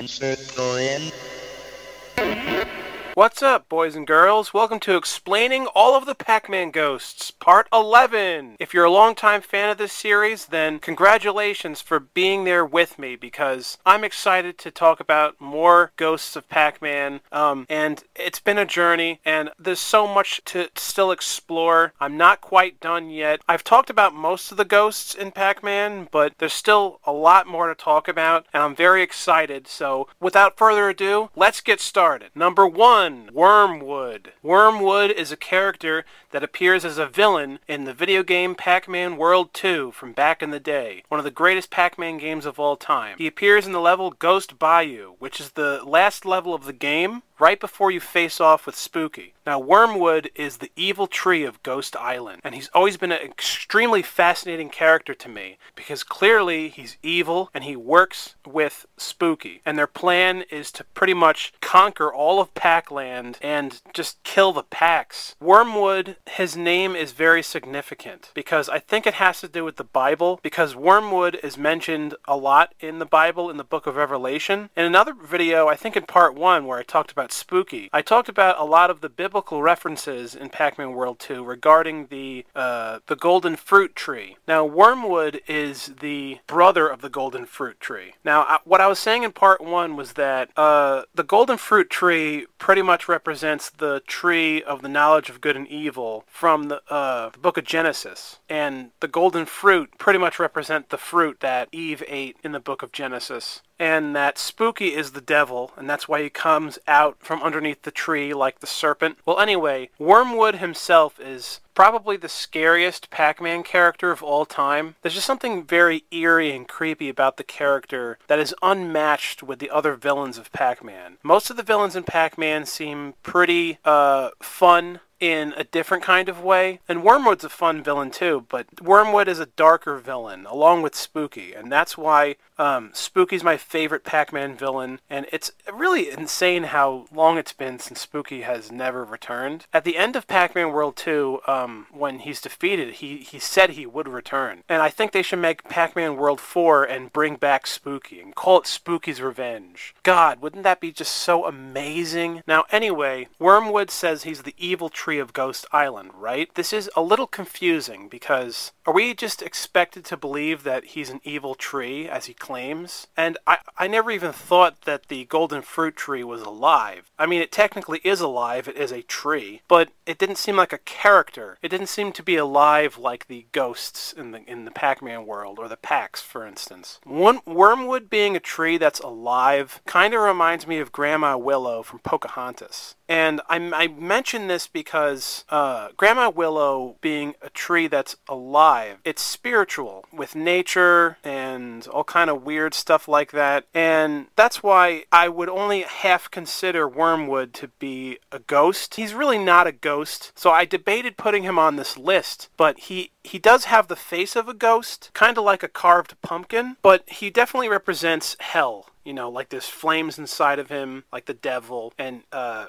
Insert in. What's up, boys and girls? Welcome to Explaining All of the Pac-Man Ghosts, Part 11! If you're a longtime fan of this series, then congratulations for being there with me, because I'm excited to talk about more Ghosts of Pac-Man, and it's been a journey, and there's so much to still explore. I'm not quite done yet. I've talked about most of the ghosts in Pac-Man, but there's still a lot more to talk about, and I'm very excited, so without further ado, let's get started. Number 1. Wormwood. Wormwood is a character that appears as a villain in the video game Pac-Man World 2 from back in the day, one of the greatest Pac-Man games of all time. He appears in the level Ghost Bayou, which is the last level of the game, right before you face off with Spooky. Now, Wormwood is the evil tree of Ghost Island, and he's always been an extremely fascinating character to me, because clearly he's evil, and he works with Spooky, and their plan is to pretty much conquer all of Pac-Land and just kill the Pacs. Wormwood, his name is very significant, because I think it has to do with the Bible, because Wormwood is mentioned a lot in the Bible, in the book of Revelation. In another video, I think in part 1, where I talked about Spooky, I talked about a lot of the biblical references in Pac-Man World 2 regarding the golden fruit tree. Now, Wormwood is the brother of the golden fruit tree. Now, what I was saying in part 1 was that the golden fruit tree pretty much represents the tree of the knowledge of good and evil from the book of Genesis, and the golden fruit pretty much represent the fruit that Eve ate in the book of Genesis. And that Spooky is the devil, and that's why he comes out from underneath the tree like the serpent. Well, anyway, Wormwood himself is probably the scariest Pac-Man character of all time. There's just something very eerie and creepy about the character that is unmatched with the other villains of Pac-Man. Most of the villains in Pac-Man seem pretty fun in a different kind of way. And Wormwood's a fun villain too, but Wormwood is a darker villain, along with Spooky, and that's why Spooky's my favorite Pac-Man villain, and it's really insane how long it's been since Spooky has never returned. At the end of Pac-Man World 2, when he's defeated, he said he would return. And I think they should make Pac-Man World 4 and bring back Spooky, and call it Spooky's Revenge. God, wouldn't that be just so amazing? Now anyway, Wormwood says he's the evil tree of Ghost Island, right? This is a little confusing, because are we just expected to believe that he's an evil tree, as he claims? And I never even thought that the golden fruit tree was alive. I mean, it technically is alive, it is a tree, but it didn't seem like a character. It didn't seem to be alive like the ghosts in the Pac-Man world, or the Pacs, for instance. Wormwood being a tree that's alive kind of reminds me of Grandma Willow from Pocahontas. And I mention this because Grandma Willow being a tree that's alive, it's spiritual with nature and all kind of weird stuff like that. And that's why I would only half consider Wormwood to be a ghost. He's really not a ghost, so I debated putting him on this list, but he does have the face of a ghost, kind of like a carved pumpkin, but he definitely represents hell. You know, like there's flames inside of him, like the devil, and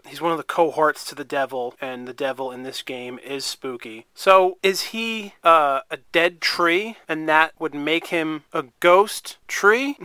he's one of the cohorts to the devil, and the devil in this game is Spooky. So, is he a dead tree, and that would make him a ghost tree?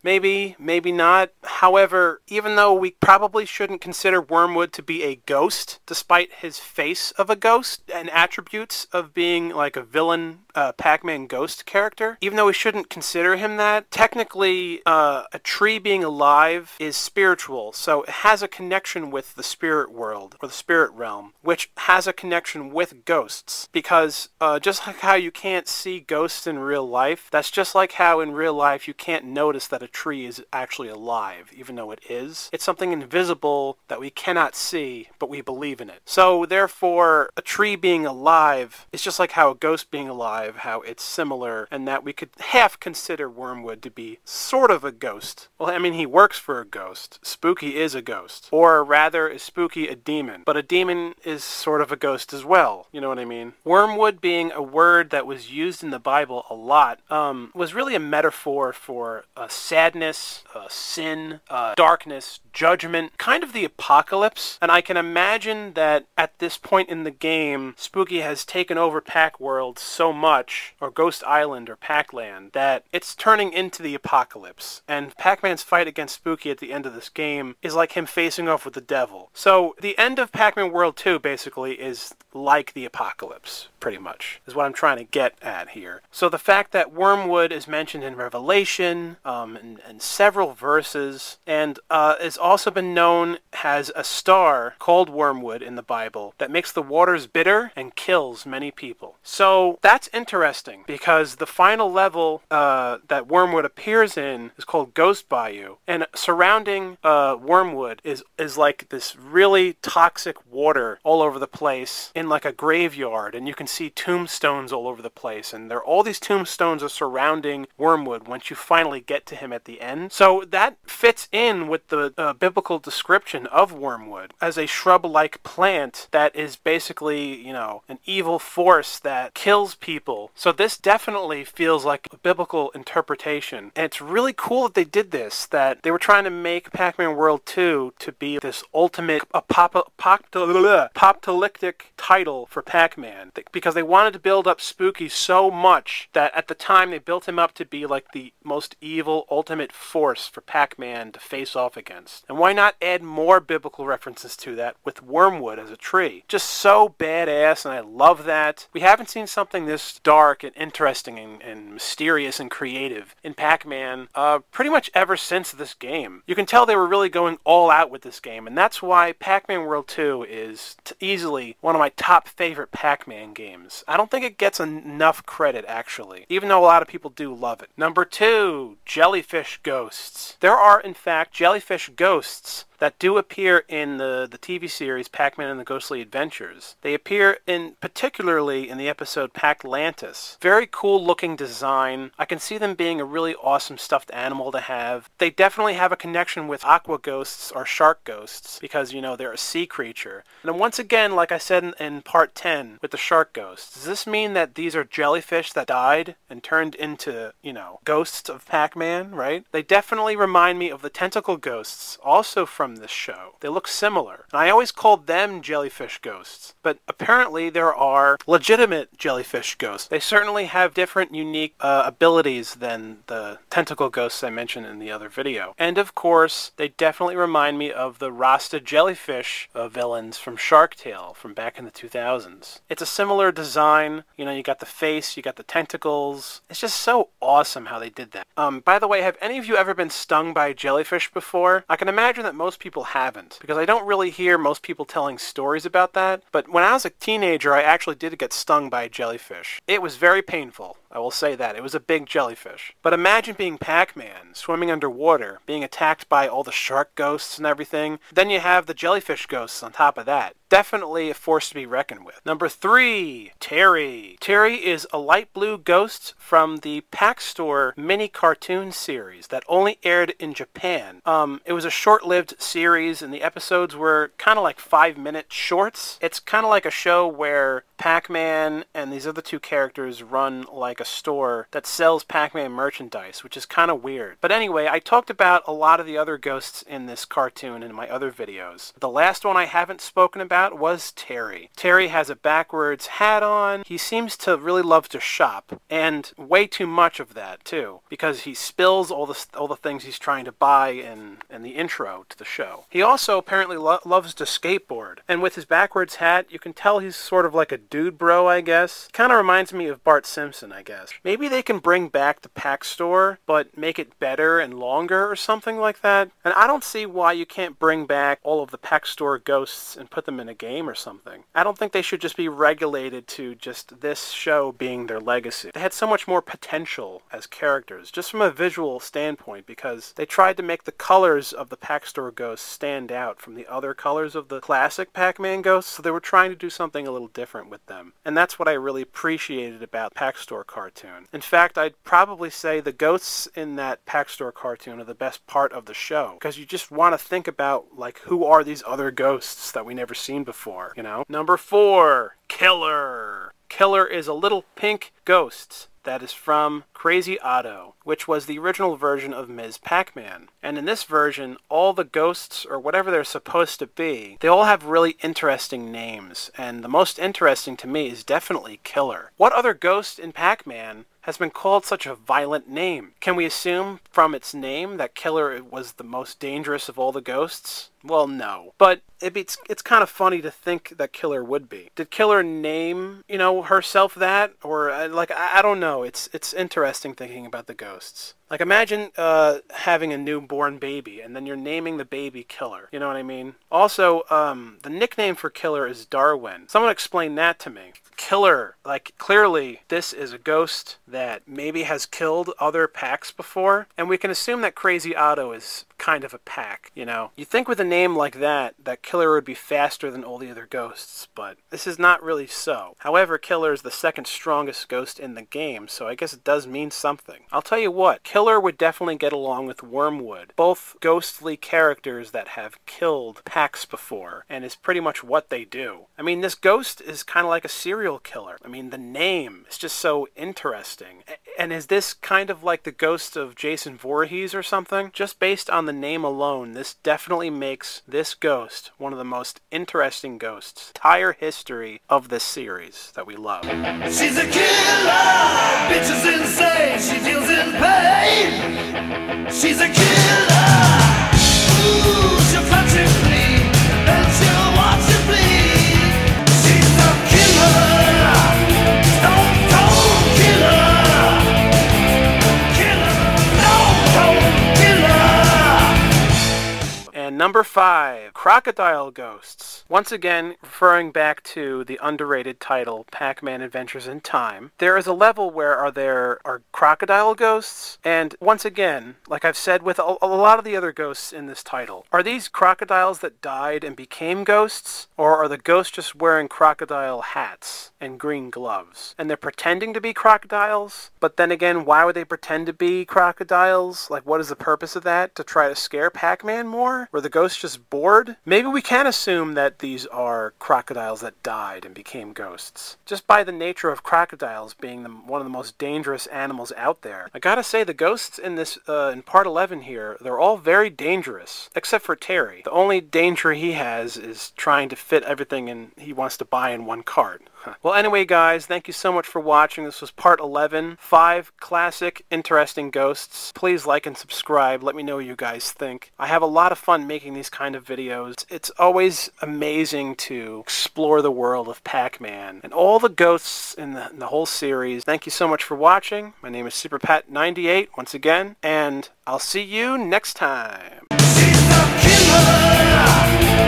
Maybe, maybe not. However, even though we probably shouldn't consider Wormwood to be a ghost, despite his face of a ghost and attributes of being like a villain Pac-Man ghost character, even though we shouldn't consider him that, technically a tree being alive is spiritual, so it has a connection with the spirit world, or the spirit realm, which has a connection with ghosts, because just like how you can't see ghosts in real life, that's just like how in real life you can't notice that a tree is actually alive, even though it is. It's something invisible that we cannot see, but we believe in it. So therefore, a tree being alive is just like how a ghost being alive, how it's similar, and that we could half consider Wormwood to be sort of a ghost. Well, I mean, he works for a ghost. Spooky is a ghost. Or rather, is Spooky a demon? But a demon is sort of a ghost as well. You know what I mean? Wormwood being a word that was used in the Bible a lot, was really a metaphor for sadness, sin, darkness, judgment, kind of the apocalypse. And I can imagine that at this point in the game, Spooky has taken over Pac World so much much, or Ghost Island or Pac-Land, that it's turning into the apocalypse. And Pac-Man's fight against Spooky at the end of this game is like him facing off with the devil. So the end of Pac-Man World 2 basically is like the apocalypse, pretty much, is what I'm trying to get at here. So the fact that Wormwood is mentioned in Revelation, and several verses, and has also been known as a star called Wormwood in the Bible that makes the waters bitter and kills many people. So that's interesting, because the final level that Wormwood appears in is called Ghost Bayou, and surrounding Wormwood is like this really toxic water all over the place in like a graveyard, and you can see tombstones all over the place, and all these tombstones are surrounding Wormwood once you finally get to him at the end. So that fits in with the biblical description of Wormwood as a shrub-like plant that is basically, you know, an evil force that kills people. So this definitely feels like a biblical interpretation, and it's really cool that they did this, that they were trying to make Pac-Man World 2 to be this ultimate apocalyptic title for Pac-Man, because they wanted to build up Spooky so much that at the time they built him up to be like the most evil ultimate force for Pac-Man to face off against. And why not add more biblical references to that with Wormwood as a tree? Just so badass, and I love that. We haven't seen something this dark and interesting and mysterious and creative in Pac-Man pretty much ever since this game. You can tell they were really going all out with this game, and that's why Pac-Man World 2 is easily one of my top favorite Pac-Man games. I don't think it gets enough credit, actually, even though a lot of people do love it. Number 2, jellyfish ghosts. There are, in fact, jellyfish ghosts that do appear in the TV series Pac-Man and the Ghostly Adventures. They appear particularly in the episode Pac-Lantis. Very cool looking design. I can see them being a really awesome stuffed animal to have. They definitely have a connection with aqua ghosts or shark ghosts because, you know, they're a sea creature. And then once again, like I said in part 10 with the shark ghosts, does this mean that these are jellyfish that died and turned into, you know, ghosts of Pac-Man, right? They definitely remind me of the tentacle ghosts, also from this show. They look similar, and I always called them jellyfish ghosts, but apparently there are legitimate jellyfish ghosts. They certainly have different unique abilities than the tentacle ghosts I mentioned in the other video. And of course, they definitely remind me of the Rasta jellyfish villains from Shark Tale from back in the 2000s. It's a similar design. You know, you got the face, you got the tentacles. It's just so awesome how they did that. By the way, have any of you ever been stung by a jellyfish before? I can imagine that most people haven't, because I don't really hear most people telling stories about that, but when I was a teenager, I actually did get stung by a jellyfish. It was very painful, I will say that. It was a big jellyfish. But imagine being Pac-Man, swimming underwater, being attacked by all the shark ghosts and everything. Then you have the jellyfish ghosts on top of that. Definitely a force to be reckoned with. Number 3, Terry. Terry is a light blue ghost from the Pac Store mini cartoon series that only aired in Japan. It was a short-lived series, and the episodes were kind of like 5-minute shorts. It's kind of like a show where Pac-Man and these other two characters run like a store that sells Pac-Man merchandise, which is kind of weird. But anyway, I talked about a lot of the other ghosts in this cartoon in my other videos. The last one I haven't spoken about was Terry. Terry has a backwards hat on. He seems to really love to shop, and way too much of that too, because he spills all the things he's trying to buy in the intro to the show. He also apparently loves to skateboard, and with his backwards hat, you can tell he's sort of like a dude bro, I guess. Kind of reminds me of Bart Simpson, I guess. Maybe they can bring back the Pac Store, but make it better and longer or something like that. And I don't see why you can't bring back all of the Pac Store ghosts and put them in a game or something. I don't think they should just be regulated to just this show being their legacy. They had so much more potential as characters, just from a visual standpoint, because they tried to make the colors of the Pac Store ghosts stand out from the other colors of the classic Pac-Man ghosts, so they were trying to do something a little different with them. And that's what I really appreciated about Pac Store cartoon. In fact, I'd probably say the ghosts in that Pac Store cartoon are the best part of the show, because you just want to think about, like, who are these other ghosts that we never seen before, you know? Number 4, Killer. Killer is a little pink ghost that is from Crazy Otto, which was the original version of Ms. Pac-Man. And in this version, all the ghosts, or whatever they're supposed to be, they all have really interesting names. And the most interesting to me is definitely Killer. What other ghost in Pac-Man has been called such a violent name? Can we assume from its name that Killer was the most dangerous of all the ghosts? Well, no. But it's kind of funny to think that Killer would be. Did Killer name, herself that? Or, I don't know. It's interesting thinking about the ghosts. Like, imagine having a newborn baby, and then you're naming the baby Killer. You know what I mean? Also, the nickname for Killer is Darwin. Someone explain that to me. Killer, clearly this is a ghost that maybe has killed other packs before, and we can assume that Crazy Otto is kind of a pack, You think with a name like that Killer would be faster than all the other ghosts, but this is not really so. However, Killer is the second strongest ghost in the game, so I guess it does mean something. I'll tell you what, Killer would definitely get along with Wormwood, both ghostly characters that have killed packs before, and is pretty much what they do. I mean, this ghost is kind of like a serial killer. I mean, the name is just so interesting. And is this kind of like the ghost of Jason Voorhees or something? Just based on the name alone, this definitely makes this ghost one of the most interesting ghosts. Entire history of this series that we love. She's a killer, bitch is insane, she deals in pain. She's a killer, ooh, she'll cut you clean, and she'll watch you bleed. She's a killer, stone cold killer, stone cold killer. And number 5, Crocodile Ghosts. Once again, referring back to the underrated title, Pac-Man Adventures in Time, there is a level where there are crocodile ghosts, and once again, like I've said with a lot of the other ghosts in this title, are these crocodiles that died and became ghosts, or are the ghosts just wearing crocodile hats and green gloves? And they're pretending to be crocodiles, but then again, why would they pretend to be crocodiles? Like, what is the purpose of that? To try to scare Pac-Man more? Were the ghosts just bored? Maybe we can assume that these are crocodiles that died and became ghosts, just by the nature of crocodiles being one of the most dangerous animals out there. I gotta say, the ghosts in this, in part 11 here, they're all very dangerous, except for Terry. The only danger he has is trying to fit everything he wants to buy in one cart. Well, anyway, guys, thank you so much for watching. This was part 11, 5 classic, interesting ghosts. Please like and subscribe. Let me know what you guys think. I have a lot of fun making these kind of videos. It's always amazing to explore the world of Pac-Man and all the ghosts in the whole series. Thank you so much for watching. My name is SuperPat98 once again, and I'll see you next time. She's a killer.